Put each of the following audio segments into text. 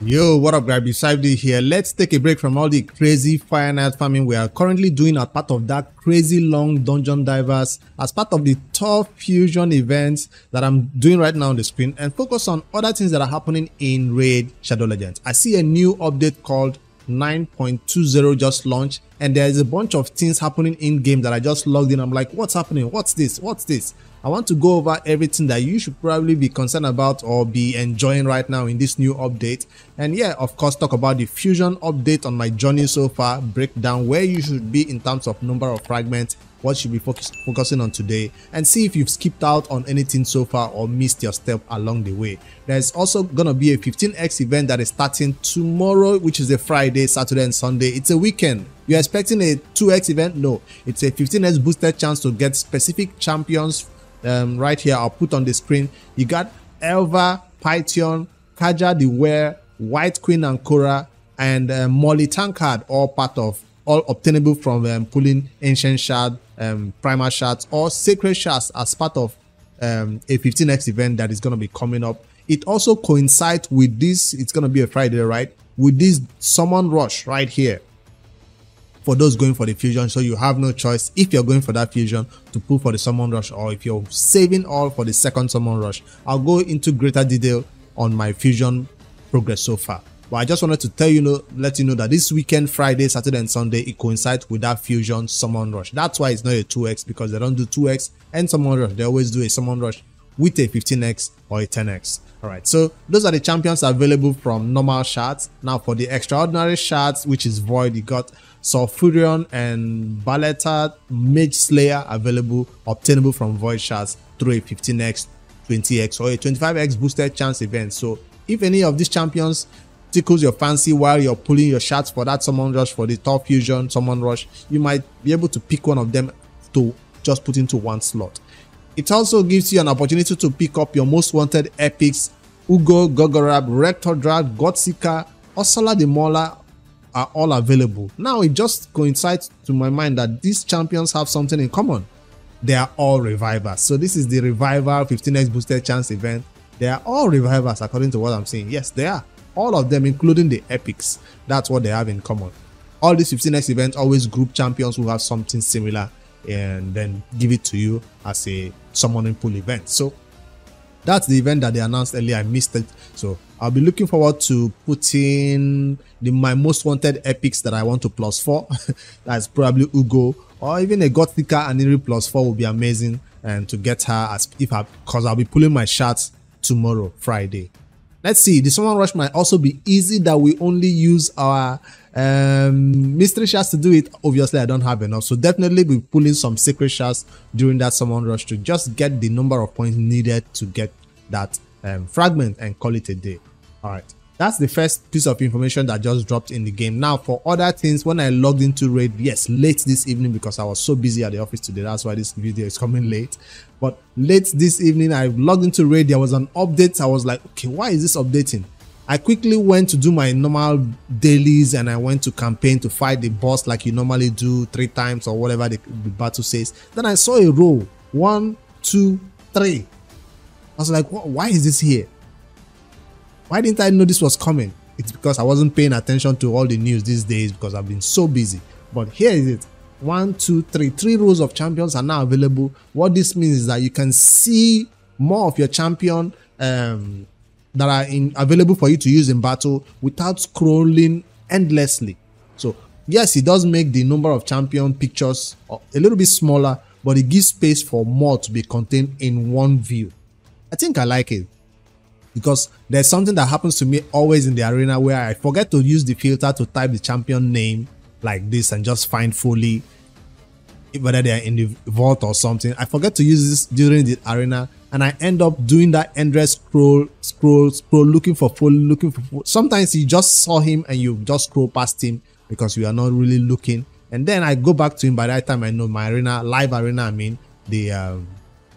Yo, what up, guys? Beside here, let's take a break from all the crazy Fire Night farming we are currently doing as part of that crazy long dungeon divers, as part of the Thor fusion events that I'm doing right now on the screen, and focus on other things that are happening in Raid Shadow Legends. I see a new update called 9.20 just launched, and there is a bunch of things happening in game that I just logged in. I'm like, what's happening? What's this? What's this? I want to go over everything that you should probably be concerned about or be enjoying right now in this new update. And yeah, of course, talk about the fusion update on my journey so far, break down where you should be in terms of number of fragments, what should be focusing on today, and see if you've skipped out on anything so far or missed your step along the way. There's also gonna be a 15x event that is starting tomorrow, which is a Friday, Saturday and Sunday. It's a weekend. You're expecting a 2x event? No, it's a 15x boosted chance to get specific champions. Right here, I'll put on the screen. You got Elva, Python, Kaja the Were, White Queen and Korra, and Molly Tankard, all obtainable from pulling ancient shard, primal shards, or sacred shards as part of a 15x event that is going to be coming up. It also coincides with this. It's going to be a Friday, right? With this summon rush right here for those going for the fusion. So you have no choice if you're going for that fusion to pull for the summon rush, or if you're saving all for the second summon rush. I'll go into greater detail on my fusion progress so far, but I just wanted to let you know that this weekend, Friday, Saturday and Sunday, it coincides with that fusion summon rush. That's why it's not a 2x, because they don't do 2x and summon rush. They always do a summon rush with a 15x or a 10x. All right, so those are the champions available from normal shards. Now for the extraordinary shards, which is void, you got Sulfurion and Balletta Mage Slayer available, obtainable from void shards through a 15x, 20x or a 25x boosted chance event. So if any of these champions tickles your fancy while you're pulling your shards for that summon rush, for the top fusion summon rush, you might be able to pick one of them to just put into one slot. It also gives you an opportunity to pick up your most wanted epics. Ugo, Gogorab, Rector Drag, Godseeker, Ursula the Mauler are all available. Now it just coincides to my mind that these champions have something in common. They are all revivers. So this is the revival 15x boosted chance event. They are all revivers according to what I'm saying. Yes, they are. All of them, including the epics. That's what they have in common. All these 15x events always group champions who have something similar and then give it to you as a summoning pool event. So that's the event that they announced earlier. I missed it, so I'll be looking forward to putting my most wanted epics that I want to +4. That's probably Ugo, or even a Godseeker and Iri +4 will be amazing, and to get her because I'll be pulling my shards tomorrow, Friday. Let's see, the summon rush might also be easy, that we only use our mystery shards to do it. Obviously I don't have enough, so definitely be pulling some sacred shards during that summon rush to just get the number of points needed to get that fragment and call it a day. All right, that's the first piece of information that just dropped in the game. Now for other things, when I logged into Raid, yes, late this evening, because I was so busy at the office today, that's why this video is coming late. But late this evening, I logged into Raid. There was an update. I was like, okay, why is this updating? I quickly went to do my normal dailies, and I went to campaign to fight the boss like you normally do 3 times or whatever the battle says. Then I saw a row 1, 2, 3. I was like, why is this here? Why didn't I know this was coming? It's because I wasn't paying attention to all the news these days because I've been so busy. But here is it. 1, 2, 3. 3 rows of champions are now available. What this means is that you can see more of your champion that are available for you to use in battle without scrolling endlessly. So yes, it does make the number of champion pictures a little bit smaller, but it gives space for more to be contained in one view. I think I like it, because there's something that happens to me always in the arena where I forget to use the filter to type the champion name like this and just find fully whether they are in the vault or something. I forget to use this during the arena, and I end up doing that endless scroll, looking for. Sometimes you just saw him and you just scroll past him because you are not really looking, and then I go back to him. By that time I know my live arena, I mean, the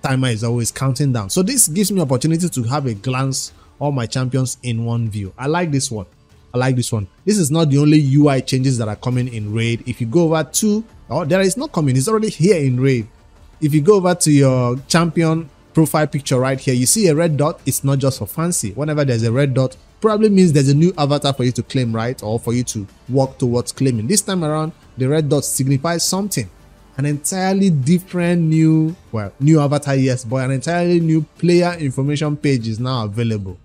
timer is always counting down. So this gives me opportunity to have a glance all my champions in one view. I like this one. This is not the only UI changes that are coming in Raid. If you go over to, there is not coming, it's already here in Raid. If you go over to your champion profile picture right here, you see a red dot. It's not just for fancy. Whenever there's a red dot, probably means there's a new avatar for you to claim, right? Or for you to work towards claiming. This time around, the red dot signifies something. An entirely different new avatar, yes, but an entirely new player information page is now available.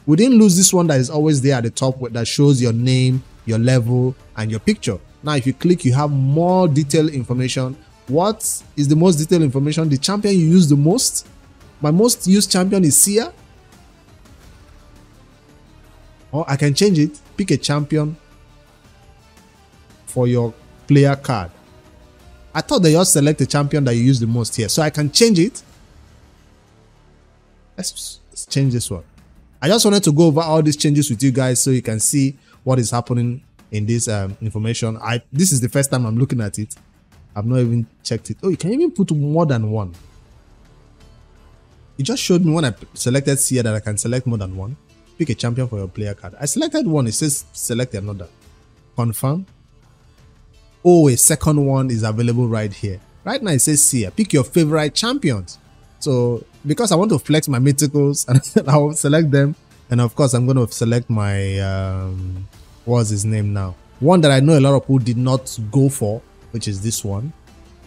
We didn't lose this one that is always there at the top that shows your name, your level, and your picture. Now, if you click, you have more detailed information. What is the most detailed information? The champion you use the most. My most used champion is Sia. Or I can change it. Pick a champion for your player card. I thought that you just select a champion that you use the most here. So I can change it. Let's change this one. I just wanted to go over all these changes with you guys so you can see what is happening in this information. This is the first time I'm looking at it. I've not even checked it. Oh, you can even put more than one. It just showed me when I selected Sia that I can select more than one. Pick a champion for your player card. I selected one. It says select another. Confirm. Oh, a second one is available right here. Right now it says Sia. Pick your favorite champions. So because I want to flex my mythicals, and I will select them. And of course, I'm going to select my what's his name now? One that I know a lot of people did not go for, which is this one.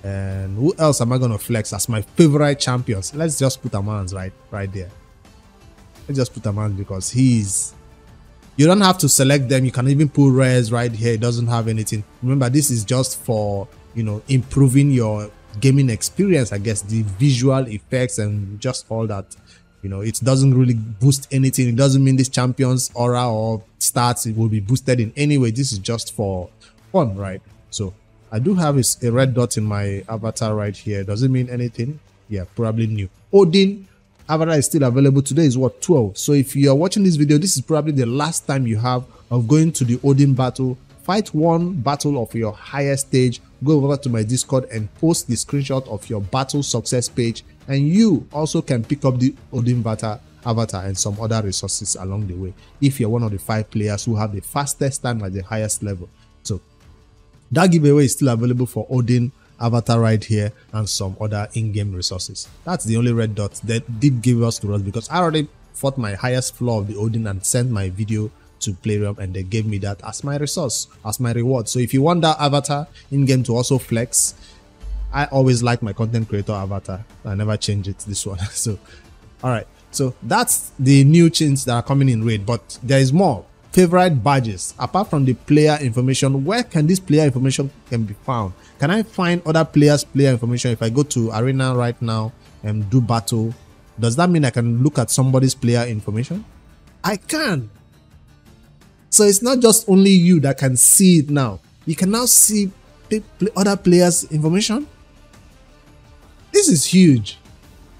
And who else am I going to flex as my favorite champions? Let's just put Amans right there. Let's just put Amans because you don't have to select them. You can even put rares right here. It doesn't have anything. Remember, this is just for, improving your gaming experience, I guess, the visual effects and just all that. It doesn't really boost anything. It doesn't mean this champion's aura or stats it will be boosted in any way. This is just for fun, right? So I do have a red dot in my avatar right here. Does it mean anything? Yeah, probably new. Odin avatar is still available. Today is what, 12. So if you are watching this video, this is probably the last time you have of going to the Odin battle. Fight one battle of your highest stage. Go over to my Discord and post the screenshot of your battle success page, and you also can pick up the Odin avatar and some other resources along the way if you're one of the 5 players who have the fastest time at the highest level. So that giveaway is still available for Odin avatar right here and some other in-game resources. That's the only red dot that did give us to us because I already fought my highest floor of the Odin and sent my video to Playroom, and they gave me that as my resource, as my reward. So if you want that avatar in-game to also flex, I always like my content creator avatar. I never change it, this one. So all right, so that's the new changes that are coming in Raid, but there is more. Favorite badges. Apart from the player information, where can this player information can be found? Can I find other players' player information? If I go to arena right now and do battle, does that mean I can look at somebody's player information? I can. So it's not just only you that can see it now. You can now see other players' information. This is huge.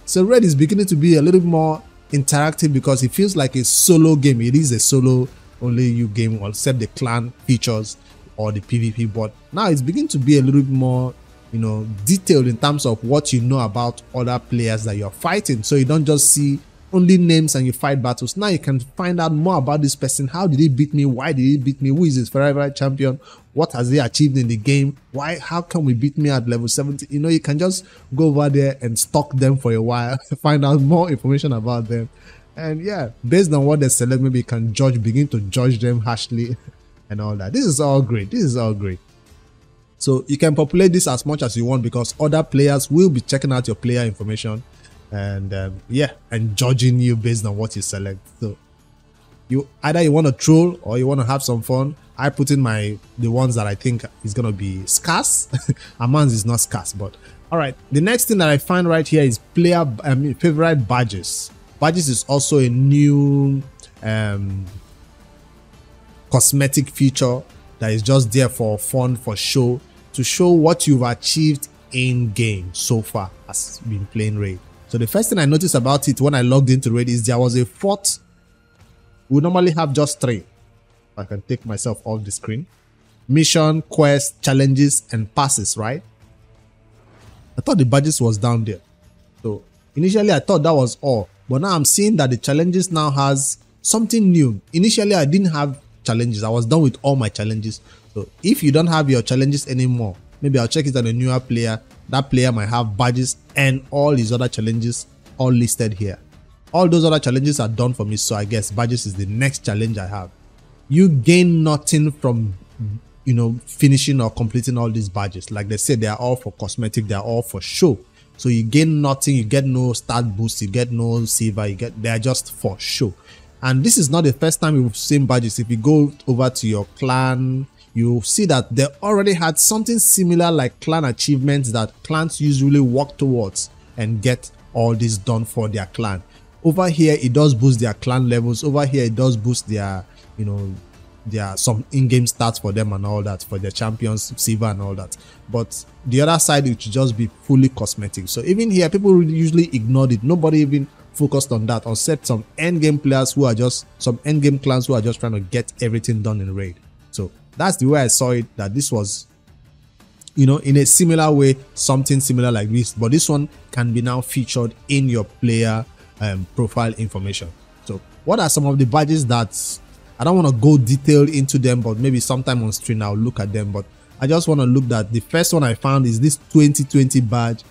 So Red is beginning to be a little more interactive because it feels like a solo game. It is a solo only you game, except the clan features or the PvP, but now it's beginning to be a little bit more detailed in terms of what you know about other players that you're fighting. So you don't just see only names and you fight battles. Now you can find out more about this person. How did he beat me? Why did he beat me? Who is his favorite champion? What has he achieved in the game? How can we beat me at level 70? You can just go over there and stalk them for a while, find out more information about them. And yeah, based on what they select, maybe you can begin to judge them harshly and all that. This is all great. This is all great. So you can populate this as much as you want because other players will be checking out your player information and and judging you based on what you select. So either you want to troll or you want to have some fun. I put in the ones that I think is going to be scarce. Amans is not scarce, but all right. The next thing that I find right here is favorite badges. Badges is also a new cosmetic feature that is just there for fun, for show, to show what you've achieved in game so far as been playing Raid. So the first thing I noticed about it when I logged into Raid is there was a 4th. We normally have just 3. I can take myself off the screen. Mission, quest, challenges, and passes, right? I thought the badges was down there. So initially I thought that was all. But now I'm seeing that the challenges now has something new. Initially, I didn't have challenges. I was done with all my challenges. So if you don't have your challenges anymore, maybe I'll check it on a newer player. That player might have badges and all his other challenges all listed here. All those other challenges are done for me, so I guess badges is the next challenge I have. You gain nothing from, you know, finishing or completing all these badges. Like they say, they are all for cosmetic, they are all for show. So you gain nothing, you get no start boost, you get no silver, they are just for show. And this is not the first time you've seen badges. If you go over to your clan, you'll see that they already had something similar like clan achievements that clans usually work towards and get all this done for their clan. Over here, it does boost their clan levels. Over here, it does boost their, you know, there are some in-game stats for them and all that, for their champions, silver and all that. But the other side, it should just be fully cosmetic. So even here, people usually ignored it. Nobody even focused on that, except some end-game players who are just, some end-game clans who are just trying to get everything done in raid. So that's the way I saw it, that this was, you know, in a similar way, something similar like this. But this one can be now featured in your player profile information. So what are some of the badges that, I don't want to go detailed into them, but maybe sometime on stream I'll look at them. But I just want to look at the first one I found is this 2020 badge,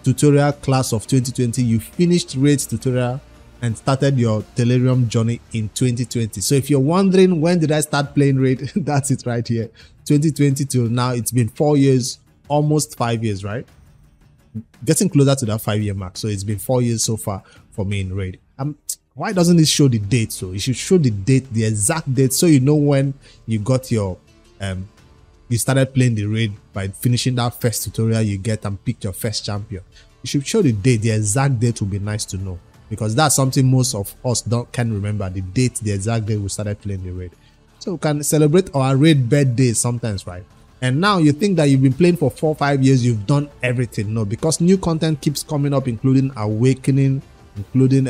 tutorial class of 2020. You finished raid tutorial and started your Delirium journey in 2020. So if you're wondering when did I start playing raid, that's it right here. 2020 till now, it's been 4 years, almost 5 years, right? Getting closer to that 5-year mark. So it's been 4 years so far for me in raid. Why doesn't it show the date? So it should show the date, the exact date, so you know when you got your you started playing the raid by finishing that first tutorial you get and picked your first champion. You should show the date. The exact date would be nice to know, because that's something most of us can't remember, the date, the exact date we started playing the raid. So we can celebrate our raid birthdays sometimes, right? And now you think that you've been playing for 4 or 5 years, you've done everything. No, because new content keeps coming up, including Awakening, including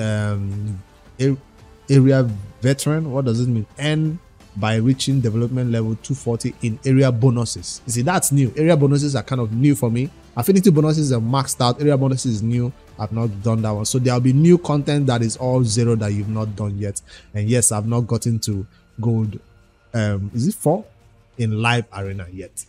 area veteran. What does it mean? End by reaching development level 240 in area bonuses. You see, that's new. Area bonuses are kind of new for me. Affinity bonuses are maxed out. Area bonuses is new. I've not done that one. So there'll be new content that is all zero that you've not done yet. And yes, I've not gotten to gold. Is it 4 in live arena yet?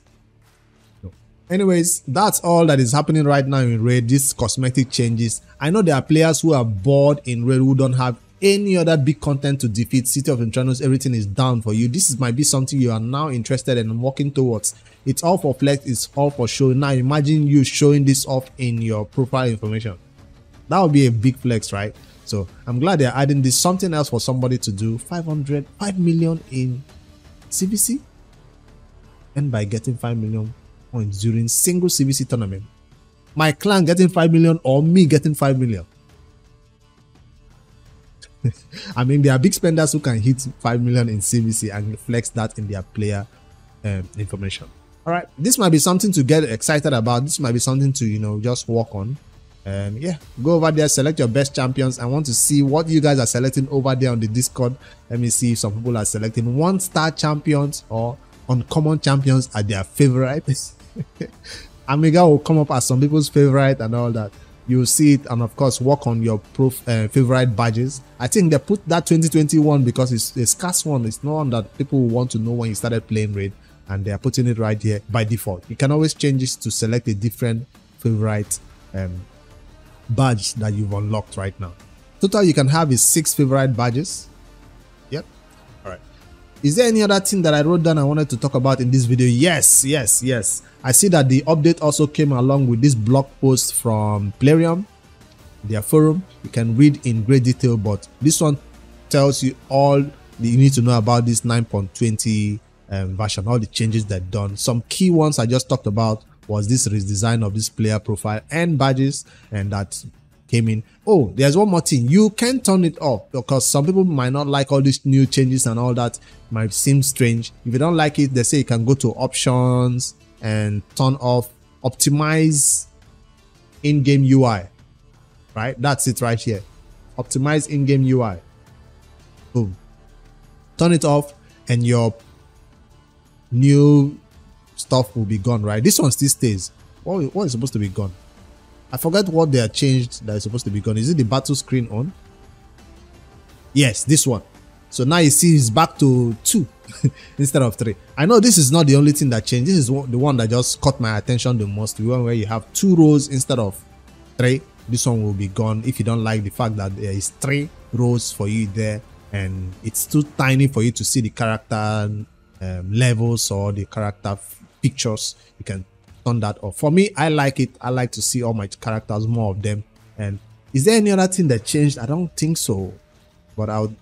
No. Anyways, that's all that is happening right now in raid. These cosmetic changes. I know there are players who are bored in raid, who don't have any other big content to defeat. City of Infernos, everything is down for you. This might be something you are now interested in working towards. It's all for flex, it's all for show. Now imagine you showing this off in your profile information. That would be a big flex, right? So I'm glad they're adding this, something else for somebody to do. 5 million in CVC, and by getting 5 million points during single CVC tournament. My clan getting 5 million or me getting 5 million. I mean, there are big spenders who can hit 5 million in CVC and flex that in their player information. All right, this might be something to get excited about. This might be something to, you know, just work on. Yeah, go over there, select your best champions. I want to see what you guys are selecting over there on the Discord. Let me see if some people are selecting 1-star champions or uncommon champions are their favorites. Amiga will come up as some people's favorite and all that. You'll see it, and of course work on your favorite badges. I think they put that 2021 because it's a scarce one. It's not one that people want to know when you started playing raid, and they are putting it right here by default. You can always change this to select a different favorite badge that you've unlocked right now. Total you can have is 6 favorite badges. Yep. All right. Is there any other thing that I wrote down I wanted to talk about in this video? Yes. I see that the update also came along with this blog post from Plarium, their forum. You can read in great detail, but this one tells you all that you need to know about this 9.20 version, all the changes they've done. Some key ones I just talked about was this redesign of this player profile and badges, and that came in. Oh, there's one more thing. You can turn it off, because some people might not like all these new changes and all that. Might seem strange. If you don't like it, they say you can go to options and turn off optimize in-game UI. Right? That's it right here. Optimize in-game UI. Boom. Turn it off and your new stuff will be gone, right? This one still stays. What is supposed to be gone? I forgot what they are changed that is supposed to be gone. Is it the battle screen on? Yes, this one. So now you see it's back to 2 instead of 3. I know this is not the only thing that changed. This is the one that just caught my attention the most. The one where you have 2 rows instead of 3. this one will be gone if you don't like the fact that there is 3 rows for you there and it's too tiny for you to see the character levels or the character pictures. You can turn that off. For me, I like it. I like to see all my characters, more of them. And is there any other thing that changed? I don't think so, but I'll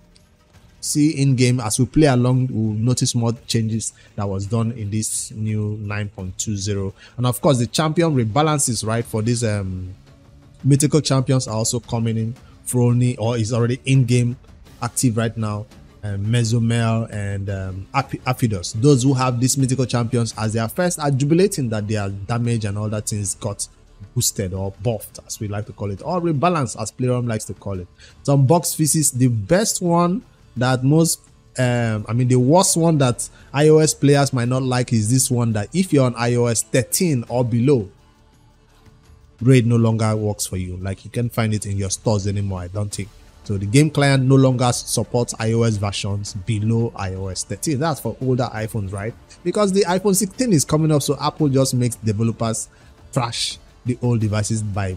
see in game as we play along. We'll notice more changes that was done in this new 9.20. And of course, the champion rebalances, right, for these mythical champions are also coming in. Frony, or is already in game active right now, Mesomel and Aphidos. Those who have these mythical champions as their first are jubilating that their damage and all that things got boosted or buffed, as we like to call it, or rebalanced, as Playroom likes to call it. Some box pieces, the best one that most the worst one that iOS players might not like is this one, that if you're on iOS 13 or below, Raid no longer works for you. Like, you can't find it in your stores anymore, I don't think. So the game client no longer supports iOS versions below iOS 13. That's for older iPhones, right? Because the iPhone 16 is coming up, so Apple just makes developers trash the old devices by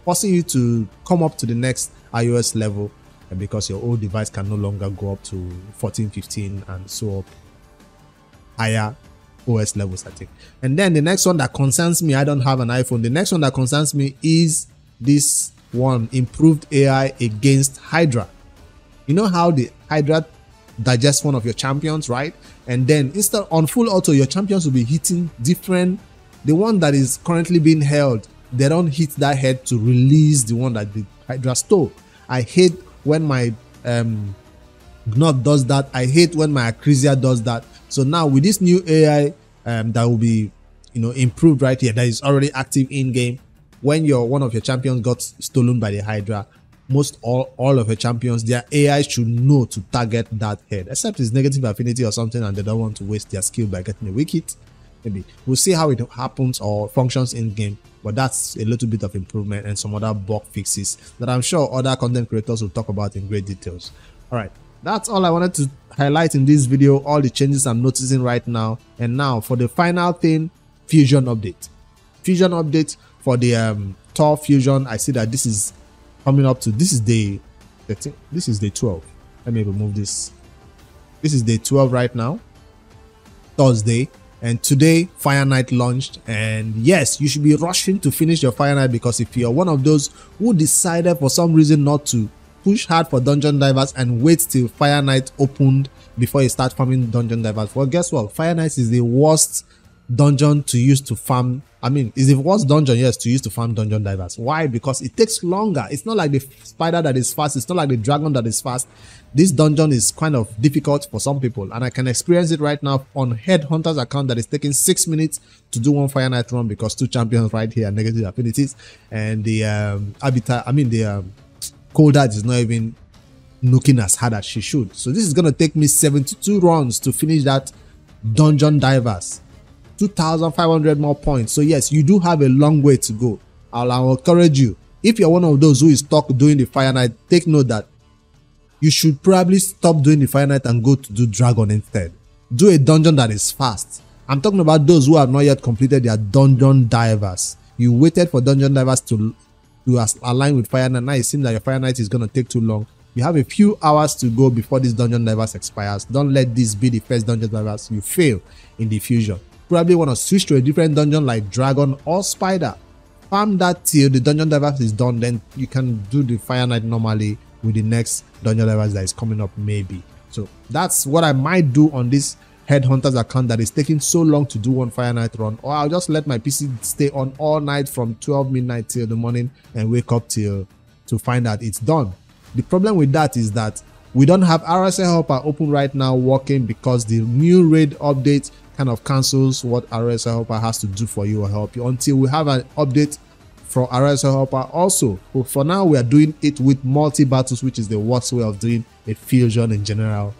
forcing you to come up to the next iOS level, and because your old device can no longer go up to 14, 15 and so up higher OS levels, I think. And then the next one that concerns me, I don't have an iPhone. The next one that concerns me is this one, improved AI against Hydra. You know how the Hydra digests one of your champions, right? And then instead on full auto, your champions will be hitting different. The one that is currently being held, they don't hit that head to release the one that the Hydra stole. I hate when my Gnot does that. I hate when my Acrisia does that. So now with this new AI that will be, improved right here, that is already active in game, when one of your champions got stolen by the Hydra, all of your champions, their AI should know to target that head, except it's negative affinity or something and they don't want to waste their skill by getting a weak hit. Maybe we'll see how it happens or functions in game, but that's a little bit of improvement and some other bug fixes that I'm sure other content creators will talk about in great details. All right, that's all I wanted to highlight in this video, all the changes I'm noticing right now. And now for the final thing, fusion update for the Thor fusion. I see that this is coming up to, this is day 12. Let me remove this. This is day 12 right now, Thursday. And today Fire Night launched, and yes, you should be rushing to finish your Fire Night, because if you're one of those who decided for some reason not to push hard for Dungeon Divers and wait till Fire Night opened before you start farming Dungeon Divers, well, guess what? Fire Night is the worst dungeon to use to farm. Is the worst dungeon, yes, to use to farm Dungeon Divers. Why? Because it takes longer. It's not like the spider that is fast. It's not like the dragon that is fast. This dungeon is kind of difficult for some people, and I can experience it right now on Headhunter's account that is taking 6 minutes to do one Fire Night run, because 2 champions right here are negative affinities, and the Cold Heart is not even looking as hard as she should. So this is going to take me 72 runs to finish that Dungeon Divers. 2,500 more points. So yes, you do have a long way to go. I'll encourage you, if you're one of those who is stuck doing the Fire Night, take note that you should probably stop doing the Fire Night and go to do Dragon instead. Do a dungeon that is fast. I'm talking about those who have not yet completed their Dungeon Divers. You waited for Dungeon Divers to align with Fire Night. Now it seems that your Fire Night is going to take too long. You have a few hours to go before this Dungeon Divers expires. Don't let this be the first Dungeon Divers you fail in the fusion. Probably want to switch to a different dungeon like Dragon or Spider. Farm that till the Dungeon Divers is done, then you can do the Fire Night normally with the next Dungeon Divers that is coming up, maybe. So that's what I might do on this Headhunter's account that is taking so long to do one Fire Night run, or I'll just let my PC stay on all night from 12 midnight till the morning and wake up to find out it's done. The problem with that is that we don't have RSA Helper open right now working, because the new raid update kind of cancels what RSA Helper has to do for you or help you until we have an update for RSA Helper also. But for now, we are doing it with multi-battles, which is the worst way of doing a fusion in general.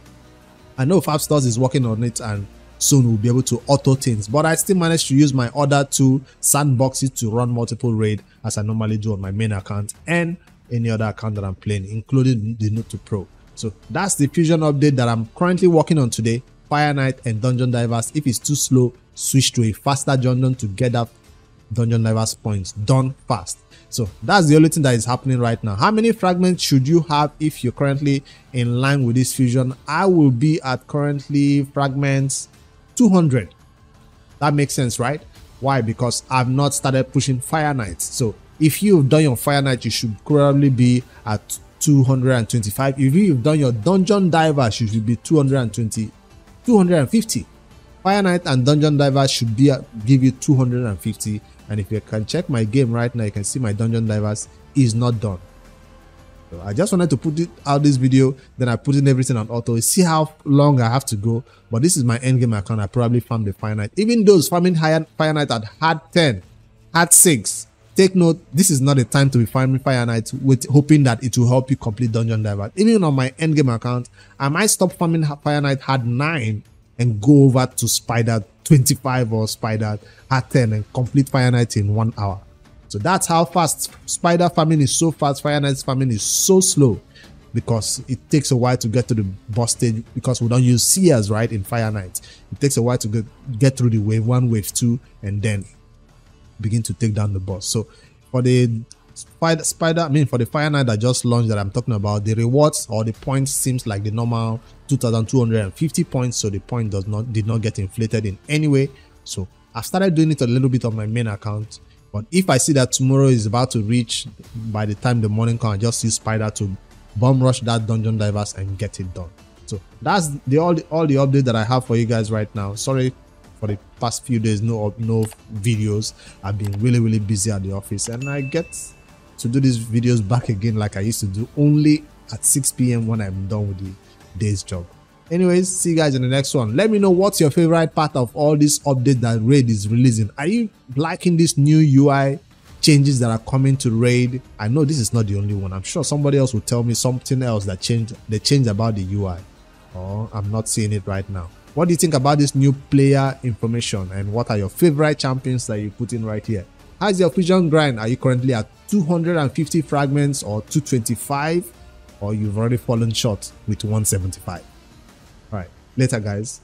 I know Fab Stores is working on it, and soon we'll be able to auto things, but I still managed to use my other 2 sandboxes to run multiple raid as I normally do on my main account and any other account that I'm playing, including the Note 2 Pro. So that's the fusion update that I'm currently working on today. Fire Night and Dungeon Divers. If it's too slow, switch to a faster dungeon to get that dungeon divers points done fast. So that's the only thing that is happening right now. How many fragments should you have if you're currently in line with this fusion? I will be at currently fragments 200. That makes sense, right? Why? Because I've not started pushing Fire Knights. So if you've done your Fire Knight, you should probably be at 225. If you've done your dungeon divers, you should be 220, 250. Fire Knight and dungeon divers should be give you 250. And if you can check my game right now, you can see my dungeon divers is not done. So I just wanted to put it out this video, then I put in everything on auto, see how long I have to go. But this is my endgame account. I probably farmed the Fire Knight. Even those farming higher Fire Knight that had 10, had 6. Take note, this is not the time to be farming Fire Knight with hoping that it will help you complete dungeon diver. Even on my endgame account, I might stop farming Fire Knight had 9 and go over to Spider 25 or Spider had 10 and complete Fire Knight in 1 hour. So that's how fast Spider farming is. So fast. Fire Knight farming is so slow because it takes a while to get to the boss stage, because we don't use seers, right, in Fire Knight. It takes a while to get through the wave 1, wave 2, and then begin to take down the boss. So for the for the Fire Knight that just launched that I'm talking about, the rewards or the points seems like the normal 2,250 points. So the point did not get inflated in any way. So I've started doing it a little bit on my main account. But if I see that tomorrow is about to reach, by the time the morning comes, I just use Spider to bomb rush that dungeon divers and get it done. So that's all the update that I have for you guys right now. Sorry for the past few days, no videos. I've been really busy at the office, and I get to do these videos back again like I used to do, only at 6 p.m. when I'm done with the day's job. Anyways, see you guys in the next one. Let me know what's your favorite part of all this update that Raid is releasing. Are you liking this new UI changes that are coming to Raid? I know this is not the only one. I'm sure somebody else will tell me something else that they changed about the UI. Oh, I'm not seeing it right now. What do you think about this new player information, and what are your favorite champions that you put in right here? How's your fusion grind? Are you currently at 250 fragments or 225, or you've already fallen short with 175? All right, later guys.